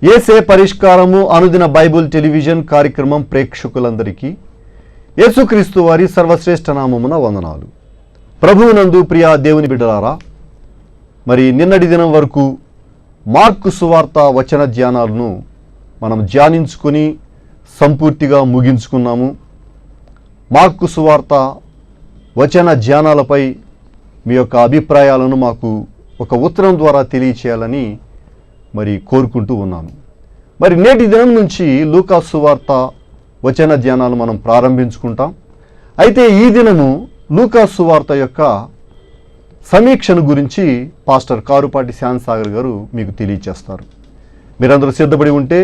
యేసే పరిష్కారము అనుదిన Bible television కార్యక్రమం ప్రేక్షకులందరికీ యేసుక్రీస్తు వారి సర్వశ్రేష్ఠ నామమున వందనాలు. ప్రభువునందు ప్రియ దేవుని బిడ్డలారా, మరి నిన్నటి దినం వరకు మార్కు సువార్త వచన ధ్యానాలను మనం ధ్యానించుకొని సంపూర్తిగా ముగించుకున్నాము. మార్కు సువార్త వచన ధ్యానాలపై మీ యొక్క అభిప్రాయాలను మాకు ఒక ఉత్తరం ద్వారా తెలియచేయాలని మరి కోరుకుంటూ ఉన్నాను. మరి నేటి దినం నుంచి లూకా సువార్త వచన ధ్యానాలు మనం ప్రారంభించుకుంటాం. అయితే ఈ దినము లూకా సువార్త యొక్క సమీక్షను గురించి పాస్టర్ కారుపాటి శ్యాన్సాగర్ గారు మీకు తెలియచేస్తారు. మీరందరూ సిద్ధపడి ఉంటే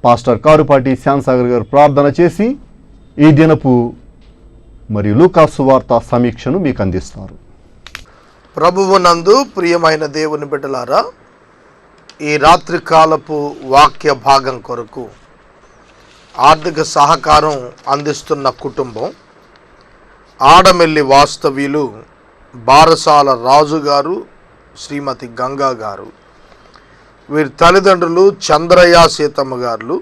పాస్టర్ కారుపాటి శ్యాన్సాగర్ గారు ప్రార్థన చేసి ఈ దినపు మరి లూకా సువార్త సమీక్షను మీకు అందిస్తారు. ప్రభువునందు ప్రియమైన దేవుని బిడ్డలారా, ఈ రాత్రి కాలపు వాక్య భాగం కొరకు ఆర్థిక సహకారం అందిస్తున్న కుటుంబం ఆడమెల్లి వాస్తవ్యులు బారసాల రాజు గారు, శ్రీమతి గంగా గారు. వీరి తల్లిదండ్రులు చంద్రయ్య సీతమ్మ గారు,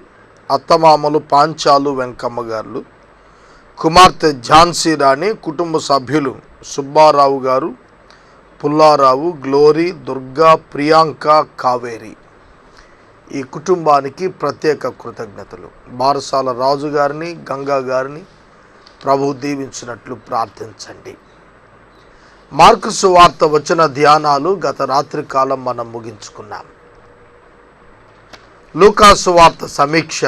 అత్తమామలు పాంచాలు వెంకమ్మ గారు, కుమార్తె ఝాన్సీ రాణి, కుటుంబ సభ్యులు సుబ్బారావు గారు, పుల్లారావు, గ్లోరీ, దుర్గా, ప్రియాంక, కావేరి. ఈ కుటుంబానికి ప్రత్యేక కృతజ్ఞతలు. బారసాల రాజు గారిని, గంగా గారిని ప్రభు దీవించినట్లు ప్రార్థించండి. మార్కు సువార్త వచన ధ్యానాలు గత రాత్రి కాలం మనం ముగించుకున్నాం. లూకా సువార్త సమీక్ష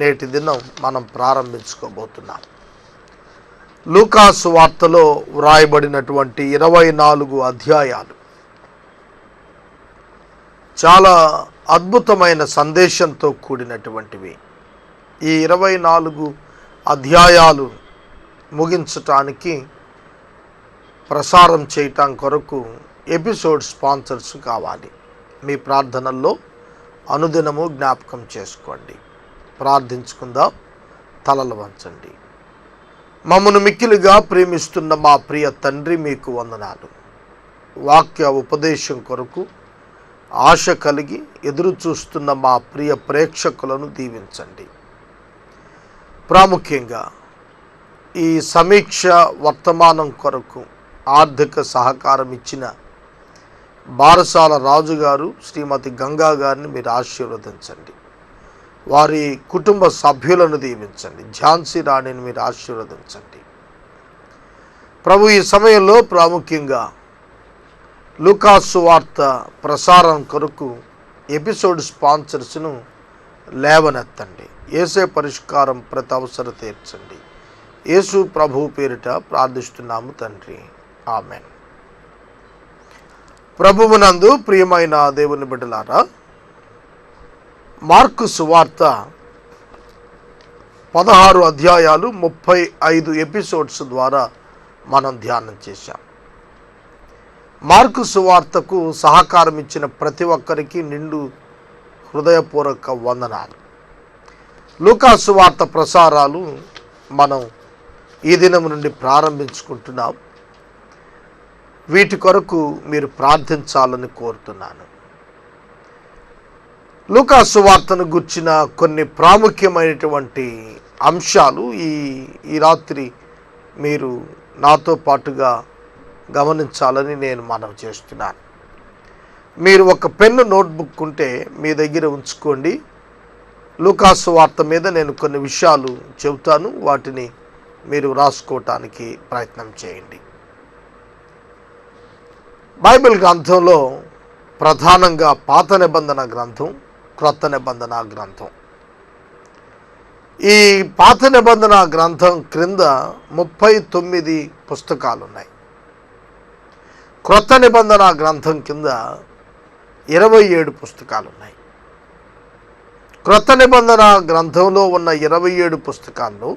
నేటి దినం మనం ప్రారంభించుకోబోతున్నాం. లూకా సువార్తలో వ్రాయబడినటువంటి 24 అధ్యాయాలు చాలా అద్భుతమైన సందేశంతో కూడినటువంటివి. ఈ 24 అధ్యాయాలు ముగించటానికి ప్రసారం చేయటం కొరకు ఎపిసోడ్ స్పాన్సర్స్ కావాలి. మీ ప్రార్థనల్లో అనుదినము జ్ఞాపకం చేసుకోండి. ప్రార్థించుకుందాం. తలలు వంచండి. మమ్మను మిక్కిలిగా ప్రేమిస్తున్న మా ప్రియ తండ్రి, మీకు వందనాలు. వాక్య ఉపదేశం కొరకు ఆశ కలిగి ఎదురు చూస్తున్న మా ప్రియ ప్రేక్షకులను దీవించండి. ప్రాముఖ్యంగా ఈ సమీక్ష వర్తమానం కొరకు ఆర్థిక సహకారం ఇచ్చిన బారసాల రాజు గారు, శ్రీమతి గంగా గారిని మీరు ఆశీర్వదించండి. వారి కుటుంబ సభ్యులను దీవించండి. ఝాన్సీ రాణిని మీరు ఆశీర్వదించండి. ప్రభు ఈ సమయంలో ప్రాముఖ్యంగా లూకా సువార్త ప్రసారం కొరకు ఎపిసోడ్ స్పాన్సర్స్ను లేవనెత్తండి. యేసే పరిష్కారం ప్రతి అవసరం తీర్చండి. యేసు ప్రభు పేరిట ప్రార్థిస్తున్నాము తండ్రి, ఆమెన్. ప్రభువునందు ప్రియమైన దేవుని బిడ్డలారా, మార్కు సువార్త 16 అధ్యాయాలు 35 ఎపిసోడ్స్ ద్వారా మనం ధ్యానం చేశాం. మార్కు సువార్తకు సహకారం ఇచ్చిన ప్రతి ఒక్కరికి నిండు హృదయపూర్వక వందనాలు. లూకా సువార్త ప్రసారాలు మనం ఈ దినం నుండి ప్రారంభించుకుంటున్నాం. వీటి కొరకు మీరు ప్రార్థించాలని కోరుతున్నాను. లూకా సువార్తను గుర్చిన కొన్ని ప్రాముఖ్యమైనటువంటి అంశాలు ఈ రాత్రి మీరు నాతో పాటుగా గమనించాలని నేను మనవి చేస్తున్నాను. మీరు ఒక పెన్ను నోట్బుక్ ఉంటే మీ దగ్గర ఉంచుకోండి. లూకా సువార్త మీద నేను కొన్ని విషయాలు చెబుతాను, వాటిని మీరు రాసుకోవటానికి ప్రయత్నం చేయండి. బైబిల్ గ్రంథంలో ప్రధానంగా పాత నిబంధన గ్రంథం, క్రొత్త నిబంధన గ్రంథం. ఈ పాత నిబంధన గ్రంథం క్రింద 39 పుస్తకాలు ఉన్నాయి. క్రొత్త నిబంధన గ్రంథం కింద 27 పుస్తకాలు ఉన్నాయి. క్రొత్త నిబంధన గ్రంథంలో ఉన్న 27 పుస్తకాల్లో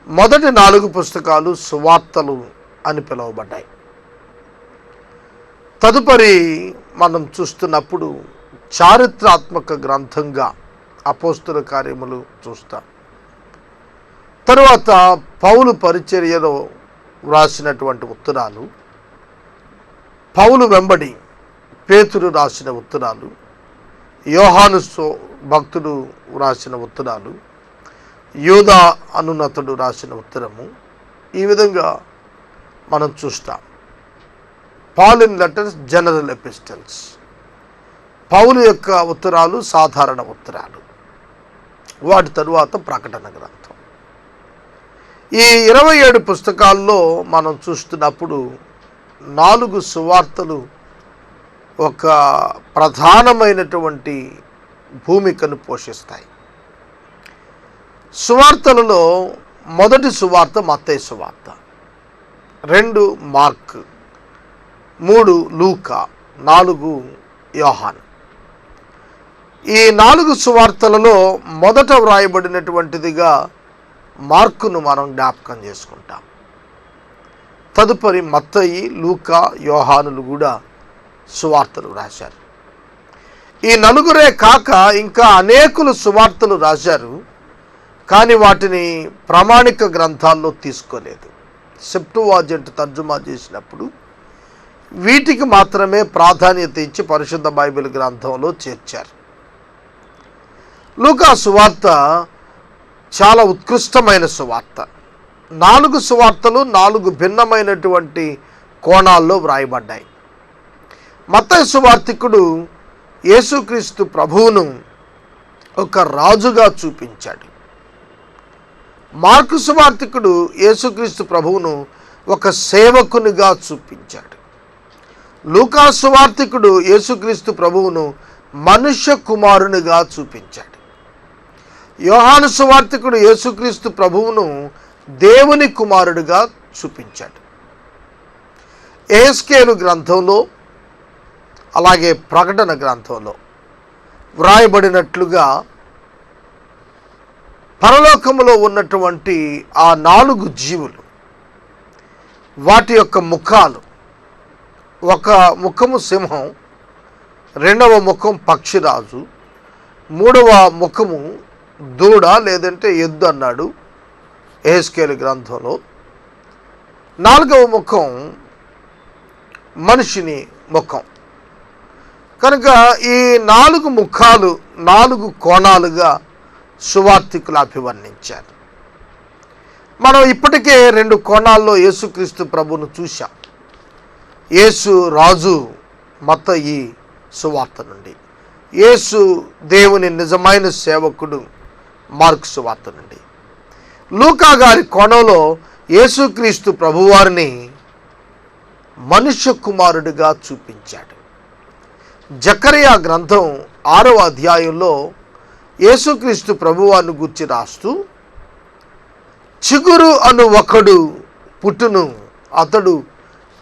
మొదటి 4 పుస్తకాలు సువార్తలు అని పిలువబడ్డాయి. తదుపరి మనం చూస్తున్నప్పుడు చారిత్రాత్మక గ్రంథంగా అపోస్తుల కార్యములు చూస్తాం. తరువాత పౌలు పరిచర్యలో వ్రాసినటువంటి ఉత్తరాలు, పౌలు వెంబడి పేతురు రాసిన ఉత్తరాలు, యోహాను భక్తుడు రాసిన ఉత్తరాలు, యూదా అనున్నతుడు రాసిన ఉత్తరము, ఈ విధంగా మనం చూస్తాం. పాలిన్ లెటర్స్, జనరల్ ఎపిస్టల్స్, పౌలు యొక్క ఉత్తరాలు సాధారణ ఉత్తరాలు, వాటి తరువాత ప్రకటన గ్రంథం. ఈ 27 పుస్తకాల్లో మనం చూస్తున్నప్పుడు 4 సువార్తలు ఒక ప్రధానమైనటువంటి భూమికను పోషిస్తాయి. సువార్తలలో మొదటి సువార్త మత్తయి సువార్త, 2 మార్క్, 3 లూకా, 4 యోహాను. ఈ 4 సువార్తలలో మొదట వ్రాయబడినటువంటిదిగా మార్కును మనం జ్ఞాపకం చేసుకుంటాం. తదుపరి మత్తయి, లూకా, యోహానులు కూడా సువార్తలు రాశారు. ఈ 4 కాక ఇంకా అనేకులు సువార్తలు రాశారు, కానీ వాటిని ప్రామాణిక గ్రంథాల్లో తీసుకోలేదు. సెప్టువాజింట్ తర్జుమా చేసినప్పుడు వీటికి మాత్రమే ప్రాధాన్యత ఇచ్చి పరిశుద్ధ బైబిల్ గ్రంథంలో చేర్చారు. లూకా సువార్త చాలా ఉత్కృష్టమైన సువార్త. 4 సువార్తలు 4 భిన్నమైనటువంటి కోణాల్లో వ్రాయబడ్డాయి. మత్తయి సువార్తికుడు యేసుక్రీస్తు ప్రభువును ఒక రాజుగా చూపించాడు. మార్కు సువార్తికుడు యేసుక్రీస్తు ప్రభువును ఒక సేవకునిగా చూపించాడు. లూకా సువార్తికుడు యేసుక్రీస్తు ప్రభువును మనుష్య కుమారునిగా చూపించాడు. యోహాను సువార్తికుడు యేసుక్రీస్తు ప్రభువును దేవుని కుమారుడిగా చూపించాడు. యెహెజ్కేలు గ్రంథంలో అలాగే ప్రకటన గ్రంథంలో వ్రాయబడినట్లుగా పరలోకములో ఉన్నటువంటి ఆ 4 జీవులు, వాటి యొక్క ముఖాలు, ఒక ముఖము సింహం, 2వ ముఖం పక్షిరాజు, 3వ ముఖము దూడ లేదంటే ఎద్దు అన్నాడు యెహెజ్కేలు గ్రంథంలో, 4వ ముఖం మనిషిని ముఖం. కనుక ఈ 4 ముఖాలు 4 కోణాలుగా సువార్తికులు అభివర్ణించారు. మనం ఇప్పటికే 2 కోణాల్లో యేసుక్రీస్తు ప్రభువును చూశాం. యేసు రాజు మత్తయి సువార్త నుండి, యేసు దేవుని నిజమైన సేవకుడు మార్కు సువార్త నుండి. లూకా గారి కోణంలో యేసుక్రీస్తు ప్రభువారిని మనుష్య కుమారుడిగా చూపించాడు. జకరియా గ్రంథం 6వ అధ్యాయంలో యేసుక్రీస్తు ప్రభువారిని గురించి రాస్తూ, చిగురు అను ఒకడు పుట్టును, అతడు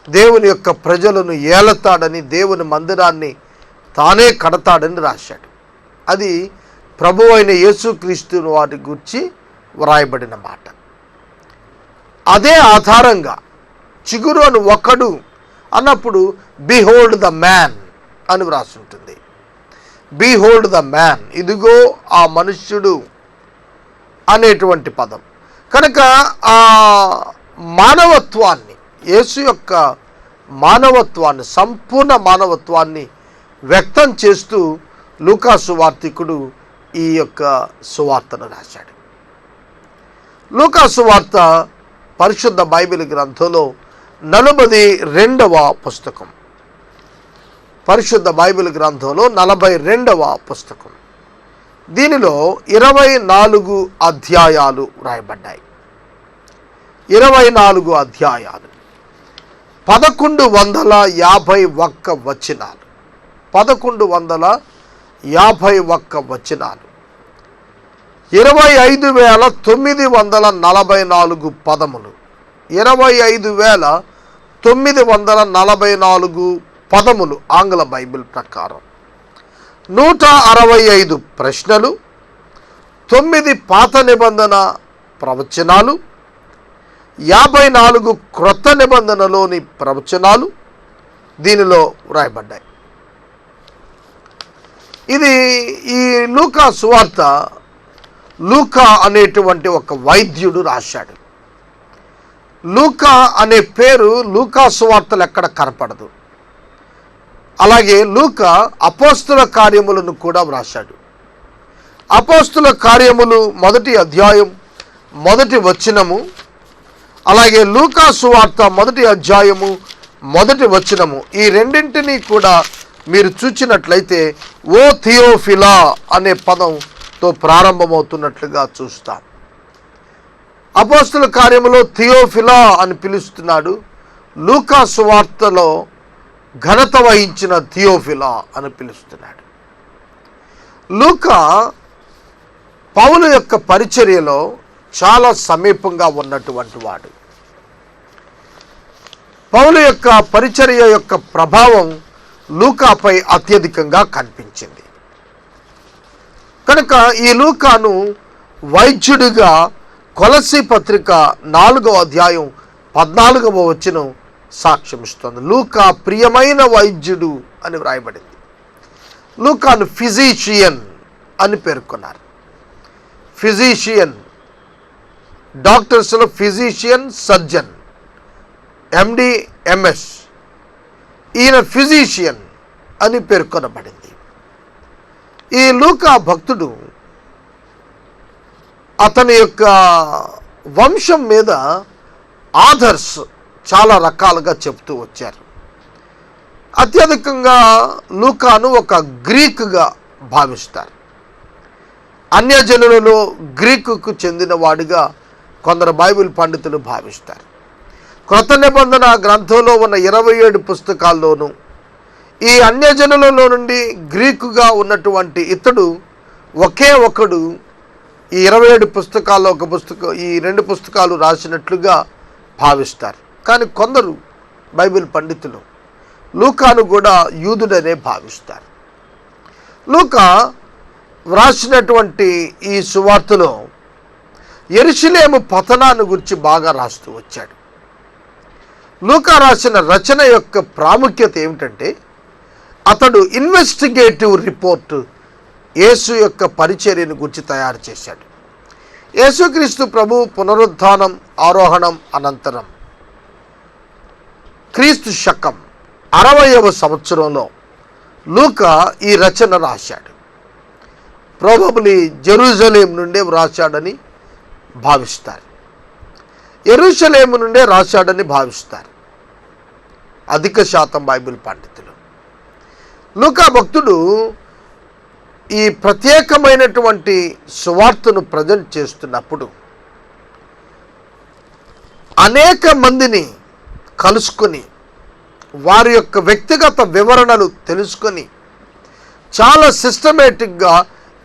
దేవుని యొక్క ప్రజలను ఏలతాడని, దేవుని మందిరాన్ని తానే కడతాడని రాశాడు. అది ప్రభు అయిన యేసుక్రీస్తు వారి గురించి వ్రాయబడిన మాట. అదే ఆధారంగా చిగురు అను ఒకడు అన్నప్పుడు బిహోల్డ్ ద మ్యాన్ అని వ్రాసి ఉంటుంది. బిహోల్డ్ ద మ్యాన్, ఇదిగో ఆ మనుష్యుడు అనేటువంటి పదం. కనుక ఆ మానవత్వాన్ని, యేసు యొక్క మానవత్వాన్ని, సంపూర్ణ మానవత్వాన్ని వ్యక్తం చేస్తూ లూకా సువార్తికుడు ఈ యొక్క సువార్తను రాశాడు. లూకా సువార్త పరిశుద్ధ బైబిల్ గ్రంథంలో 42వ పుస్తకం. పరిశుద్ధ బైబిల్ గ్రంథంలో 42వ పుస్తకం. దీనిలో 24 అధ్యాయాలు వ్రాయబడ్డాయి. 24 అధ్యాయాలు, 1151 వచనాలు, 1151 వచనాలు, 25,944 పదములు, 25,944 పదములు ఆంగ్ల బైబిల్ ప్రకారం, 165 ప్రశ్నలు, 9 పాత నిబంధన ప్రవచనాలు, 54 క్రొత్త నిబంధనలోని ప్రవచనాలు దీనిలో వ్రాయబడ్డాయి. ఇది ఈ లూకా సువార్త లూకా అనేటువంటి ఒక వైద్యుడు రాశాడు. లూకా అనే పేరు లూకా సువార్తలు ఎక్కడ కనపడదు. అలాగే లూకా అపోస్తుల కార్యములను కూడా వ్రాశాడు. అపోస్తుల కార్యములు 1వ అధ్యాయం 1వ వచనము, అలాగే లూకా సువార్త 1వ అధ్యాయము 1వ వచనము, ఈ రెండింటినీ కూడా మీరు చూచినట్లయితే ఓ థియోఫిలా అనే పదంతో ప్రారంభమవుతున్నట్లుగా చూస్తాం. అపోస్తుల కార్యములో థియోఫిలా అని పిలుస్తున్నాడు. లూకా సువార్తలో ఘనత వహించిన థియోఫిలా అని పిలుస్తున్నాడు. లూకా పౌలు యొక్క పరిచర్యలో చాలా సమీపంగా ఉన్నటువంటి వాడు. పౌలు యొక్క పరిచర్య యొక్క ప్రభావం లూకాపై అత్యధికంగా కనిపించింది. కనుక ఈ లూకాను వైద్యుడిగా కొలస్సీ పత్రిక 4వ అధ్యాయం 14వ వచనం సాక్ష్యమిస్తుంది. లూకా ప్రియమైన వైద్యుడు అని వ్రాయబడింది. లూకాను ఫిజీషియన్ అని పేర్కొన్నారు. ఫిజీషియన్, డాక్టర్స్లో ఫిజీషియన్, సర్జన్, ఎండి, ఎంఎస్. ఈయన ఫిజీషియన్ అని పేర్కొనబడింది. ఈ లూకా భక్తుడు అతని యొక్క వంశం మీద ఆథర్స్ చాలా రకాలుగా చెప్తూ వచ్చారు. అత్యధికంగా లూకాను ఒక గ్రీకుగా భావిస్తారు. అన్యజనులలో గ్రీకుకు చెందినవాడిగా కొందరు బైబిల్ పండితులు భావిస్తారు. క్రొత్త నిబంధన గ్రంథంలో ఉన్న 27 పుస్తకాల్లోనూ ఈ అన్యజనులలో నుండి గ్రీకుగా ఉన్నటువంటి ఇతడు ఒకే ఒకడు ఈ 27 పుస్తకాల్లో ఒక పుస్తకం, ఈ 2 పుస్తకాలు రాసినట్లుగా భావిస్తారు. కానీ కొందరు బైబిల్ పండితులు లూకాను కూడా యూదుడనే భావిస్తారు. లూకా వ్రాసినటువంటి ఈ సువార్తలో యెరూషలేము పతనాన్ని గురించి బాగా రాస్తూ వచ్చాడు. లూకా రాసిన రచన యొక్క ప్రాముఖ్యత ఏమిటంటే అతడు ఇన్వెస్టిగేటివ్ రిపోర్ట్ యేసు యొక్క పరిచర్యను గురించి తయారు చేశాడు. యేసుక్రీస్తు ప్రభు పునరుద్ధానం, ఆరోహణం అనంతరం క్రీస్తు శకం 60వ సంవత్సరంలో లూకా ఈ రచన రాశాడు. ప్రాబబ్లీ జెరూసలేం నుండే వ్రాశాడని భావిస్తారు. యెరూషలేము నుండే రాశాడని భావిస్తారు అధిక శాతం బైబిల్ పండితులు. లూకా భక్తుడు ఈ ప్రత్యేకమైనటువంటి సువార్తను ప్రజెంట్ చేస్తున్నప్పుడు అనేక మందిని కలుసుకొని వారి యొక్క వ్యక్తిగత వివరణలు తెలుసుకొని చాలా సిస్టమేటిక్గా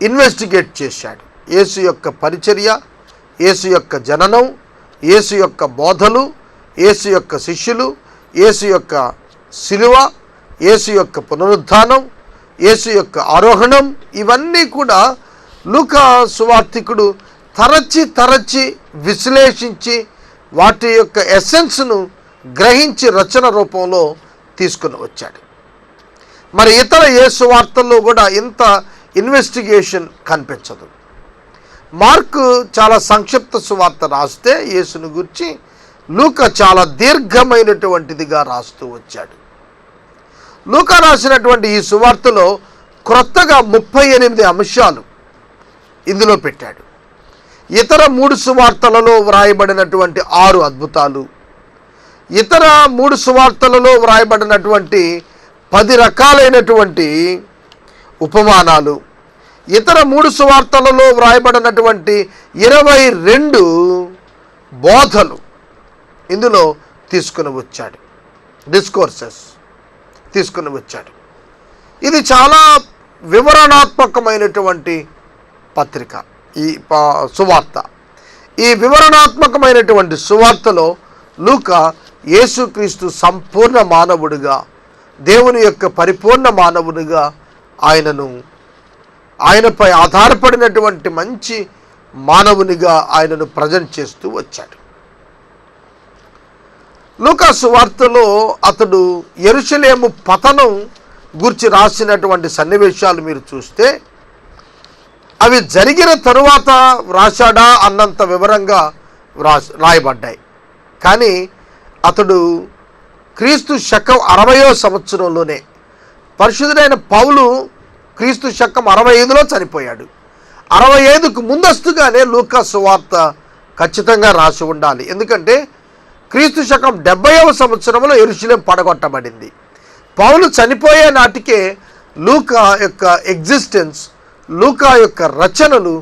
ఇన్వెస్టిగేట్ చేశాడు. యేసు యొక్క పరిచర్య, యేసు యొక్క జననం, యేసు యొక్క బోధలు, యేసు యొక్క శిష్యులు, యేసు యొక్క శిలువ, యేసు యొక్క పునరుద్ధానం, యేసు యొక్క ఆరోహణం, ఇవన్నీ కూడా లూకా సువార్తికుడు తరచి విశ్లేషించి వాటి యొక్క ఎసెన్స్ను గ్రహించి రచన రూపంలో తీసుకుని వచ్చాడు. మరి ఇతర ఏ సువార్తల్లో కూడా ఇంత ఇన్వెస్టిగేషన్ కనిపించదు. మార్కు చాలా సంక్షిప్త సువార్త రాస్తే యేసును గురించి, లూకా చాలా దీర్ఘమైనటువంటిదిగా రాస్తూ వచ్చాడు. లూకా రాసినటువంటి ఈ సువార్తలో క్రొత్తగా 38 అంశాలు ఇందులో పెట్టాడు. ఇతర 3 సువార్తలలో వ్రాయబడినటువంటి 6 అద్భుతాలు, ఇతర 3 సువార్తలలో వ్రాయబడినటువంటి 10 రకాలైనటువంటి ఉపమానాలు, ఇతర 3 సువార్తలలో వ్రాయబడినటువంటి 22 బోధలు ఇందులో తీసుకుని వచ్చాడు. డిస్కోర్సెస్ తీసుకుని వచ్చాడు. ఇది చాలా వివరణాత్మకమైనటువంటి పత్రిక, ఈ సువార్త. ఈ వివరణాత్మకమైనటువంటి సువార్తలో లూకా యేసుక్రీస్తు సంపూర్ణ మానవుడిగా, దేవుని యొక్క పరిపూర్ణ మానవునిగా ఆయనపై ఆధారపడినటువంటి మంచి మానవునిగా ఆయనను ప్రజెంట్ చేస్తూ వచ్చాడు. లూకా సువార్తలో అతడు యెరూషలేము పతనం గురించి రాసినటువంటి సన్నివేశాలు మీరు చూస్తే అవి జరిగిన తరువాత వ్రాశాడా అన్నంత వివరంగా రాయబడ్డాయి. కానీ అతడు క్రీస్తు శకం 60వ సంవత్సరంలోనే పరిశుద్ధుడైన పౌలు క్రీస్తు శకం 65లో చనిపోయాడు. 65కు ముందస్తుగానే లూకా సువార్త ఖచ్చితంగా రాసి ఉండాలి. ఎందుకంటే క్రీస్తు శకం 70వ సంవత్సరంలో యెరూషలేం పడగొట్టబడింది. పౌలు చనిపోయే నాటికే లూకా యొక్క ఎగ్జిస్టెన్స్, లూకా యొక్క రచనలు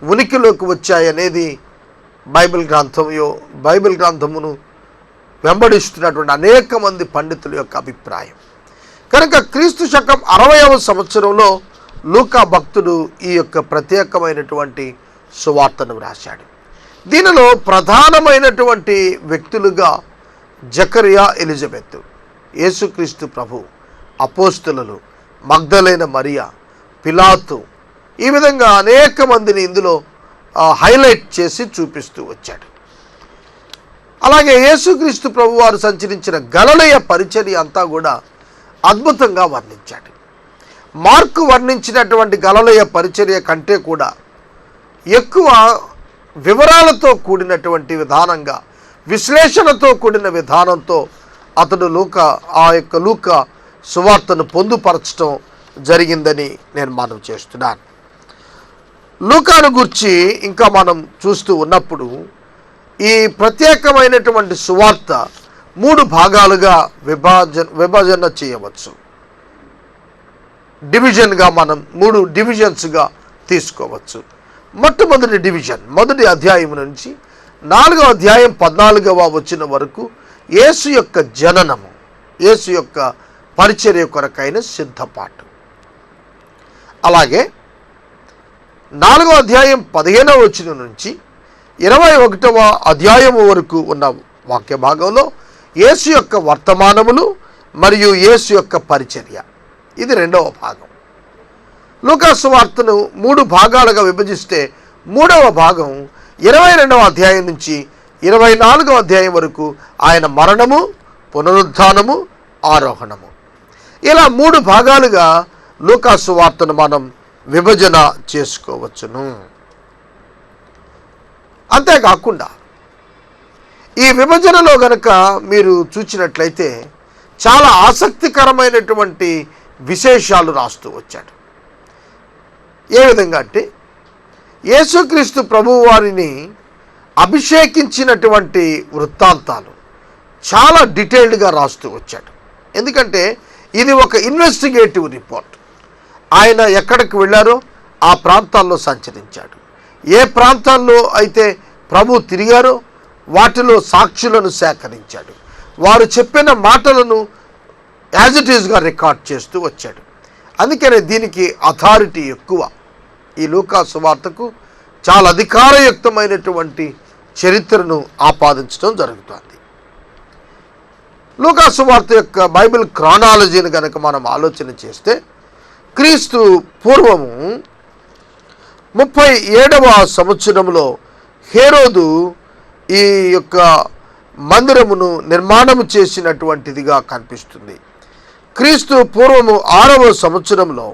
ఉనికిలోకి వచ్చాయనేది బైబిల్ గ్రంథమును వెంబడిస్తున్నటువంటి అనేక మంది పండితుల యొక్క అభిప్రాయం. కనుక క్రీస్తు శకం 60వ సంవత్సరంలో లూకా భక్తుడు ఈ యొక్క ప్రత్యేకమైనటువంటి సువార్తను వ్రాశాడు. దీనిలో ప్రధానమైనటువంటి వ్యక్తులుగా జకరియా, ఎలిజబెత్, యేసుక్రీస్తు ప్రభు, అపోస్తలులు, మగ్దలైన మరియా, పిలాతు, ఈ విధంగా అనేక మందిని ఇందులో హైలైట్ చేసి చూపిస్తూ వచ్చాడు. అలాగే యేసుక్రీస్తు ప్రభు వారు సంచరించిన గలిలయ పరిచర్య అంతా కూడా అద్భుతంగా వర్ణించాడు. మార్కు వర్ణించినటువంటి గలిలయ పరిచర్య కంటే కూడా ఎక్కువ వివరాలతో కూడినటువంటి విధానంగా, విశ్లేషణతో కూడిన విధానంతో అతడు లూకా సువార్తను పొందుపరచడం జరిగిందని నేను మనవి చేస్తున్నాను. లూకాను గురించి ఇంకా మనం చూస్తూ ఉన్నప్పుడు ఈ ప్రత్యేకమైనటువంటి సువార్త 3 భాగాలుగా విభజన చేయవచ్చు. డివిజన్గా మనం 3 డివిజన్స్గా తీసుకోవచ్చు. మొట్టమొదటి డివిజన్, మొదటి అధ్యాయం నుంచి 4వ అధ్యాయం 14వ వచనం వరకు యేసు యొక్క జననము, యేసు యొక్క పరిచర్య కొరకైన సిద్ధపాటు. అలాగే 4వ అధ్యాయం 15వ వచనం నుంచి 21వ అధ్యాయము వరకు ఉన్న వాక్య భాగంలో యేసు యొక్క వర్తమానములు మరియు యేసు యొక్క పరిచర్య, ఇది 2వ భాగం. లూకా సువార్తను 3 భాగాలుగా విభజిస్తే 3వ భాగం 22వ అధ్యాయం నుంచి 24వ అధ్యాయం వరకు ఆయన మరణము, పునరుద్ధానము, ఆరోహణము. ఇలా 3 భాగాలుగా లూకా సువార్తను మనం విభజన చేసుకోవచ్చును. అంతేకాకుండా ఈ విభజనలో గనక మీరు చూసినట్లయితే చాలా ఆసక్తికరమైనటువంటి విశేషాలు రాస్తూ వచ్చాడు. ఏ విధంగా అంటే యేసుక్రీస్తు ప్రభువు వారిని అభిషేకించినటువంటి వృత్తాంతాలు చాలా డీటెయిల్డ్గా రాస్తూ వచ్చాడు. ఎందుకంటే ఇది ఒక ఇన్వెస్టిగేటివ్ రిపోర్ట్. ఆయన ఎక్కడికి వెళ్ళారో ఆ ప్రాంతాల్లో సంచరించాడు. ఏ ప్రాంతాల్లో అయితే ప్రభు తిరిగారో వాటిలో సాక్షులను సేకరించాడు. వారు చెప్పిన మాటలను యాజ్ ఇట్ ఈజ్గా రికార్డ్ చేస్తూ వచ్చాడు. అందుకనే దీనికి అథారిటీ ఎక్కువ. ఈ లూకా సువార్తకు చాలా అధికారయుక్తమైనటువంటి చరిత్రను ఆపాదించడం జరుగుతుంది. లూకా సువార్త యొక్క బైబిల్ క్రానాలజీని కనుక మనం ఆలోచన చేస్తే క్రీస్తు పూర్వము 37వ సంవత్సరంలో హేరోదు ఈ యొక్క మందిరమును నిర్మాణము చేసినటువంటిదిగా కనిపిస్తుంది. క్రీస్తు పూర్వము 6వ సంవత్సరంలో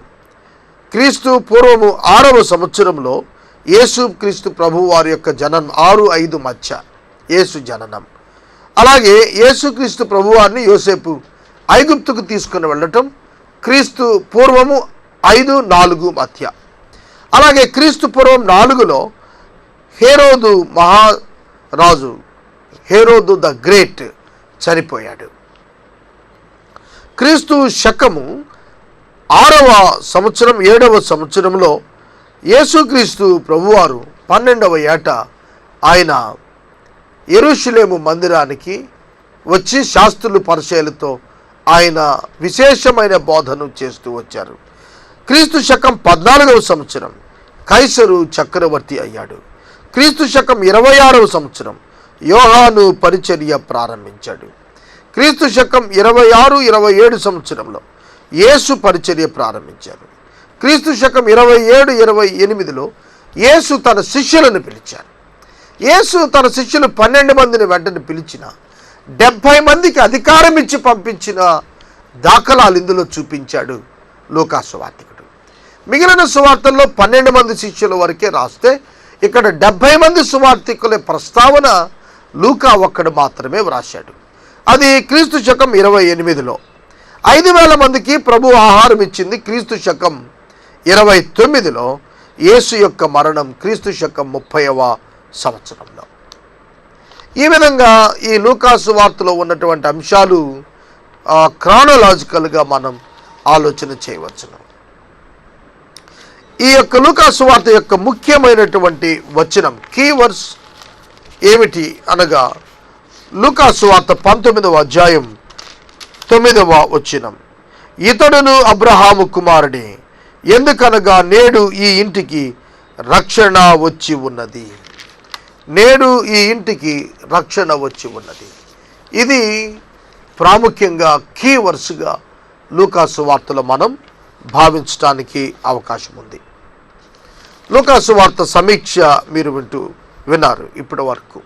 యేసు క్రీస్తు ప్రభు వారి యొక్క జననం 6-5 మధ్య యేసు జననం. అలాగే యేసుక్రీస్తు ప్రభు వారిని యోసేపు ఐగుప్తుకు తీసుకుని వెళ్ళటం క్రీస్తు పూర్వము 5-4 మధ్య. అలాగే క్రీస్తు పూర్వం 4లో హేరోదు మహారాజు, హేరోదు ద గ్రేట్ చనిపోయాడు. క్రీస్తు శకము 6వ సంవత్సరం 7వ సంవత్సరంలో యేసుక్రీస్తు ప్రభువారు 12వ ఏట ఆయన యెరూషలేము మందిరానికి వచ్చి శాస్త్రులు పరిచయులతో ఆయన విశేషమైన బోధను చేస్తూ వచ్చారు. క్రీస్తు శకం 14వ సంవత్సరం కైసరు చక్రవర్తి అయ్యాడు. క్రీస్తు శకం 26వ సంవత్సరం యోహాను పరిచర్య ప్రారంభించాడు. క్రీస్తు శకం 26-27 సంవత్సరంలో యేసు పరిచర్య ప్రారంభించారు. క్రీస్తు శకం 27-28లో యేసు తన శిష్యులను పిలిచారు. యేసు తన శిష్యులు 12 మందిని వెంటనే పిలిచిన 70 మందికి అధికారం ఇచ్చి పంపించిన దాఖలాలు ఇందులో చూపించాడు లూకా సువార్తికుడు. మిగిలిన సువార్తల్లో 12 మంది శిష్యుల వరకే రాస్తే ఇక్కడ 70 మంది సువార్తికుల ప్రస్తావన లూకా ఒక్కడు మాత్రమే వ్రాశాడు. అది క్రీస్తు శకం 28లో. 5,000 మందికి ప్రభు ఆహారం ఇచ్చింది క్రీస్తు శకం 29లో. యేసు యొక్క మరణం క్రీస్తు శకం 30వ సంవత్సరంలో. ఈ విధంగా ఈ లూకా సువార్తలో ఉన్నటువంటి అంశాలు క్రానలాజికల్గా మనం ఆలోచన చేయవచ్చును. ఈ యొక్క లూకా సువార్త యొక్క ముఖ్యమైనటువంటి వచనం, కీవర్డ్స్ ఏమిటి అనగా, లూకా సువార్త 19వ అధ్యాయం 9వ వచనం, ఇతడును అబ్రహాము కుమారుడే, ఎందుకనగా నేడు ఈ ఇంటికి రక్షణ వచ్చి ఉన్నది. నేడు ఈ ఇంటికి రక్షణ వచ్చి ఉన్నది. ఇది ప్రాముఖ్యంగా కీవర్డ్స్గా లూకా సువార్తలో మనం భావించడానికి అవకాశం ఉంది. లూకా సువార్త సమీక్ష మీరు విన్నారు ఇప్పటి వరకు.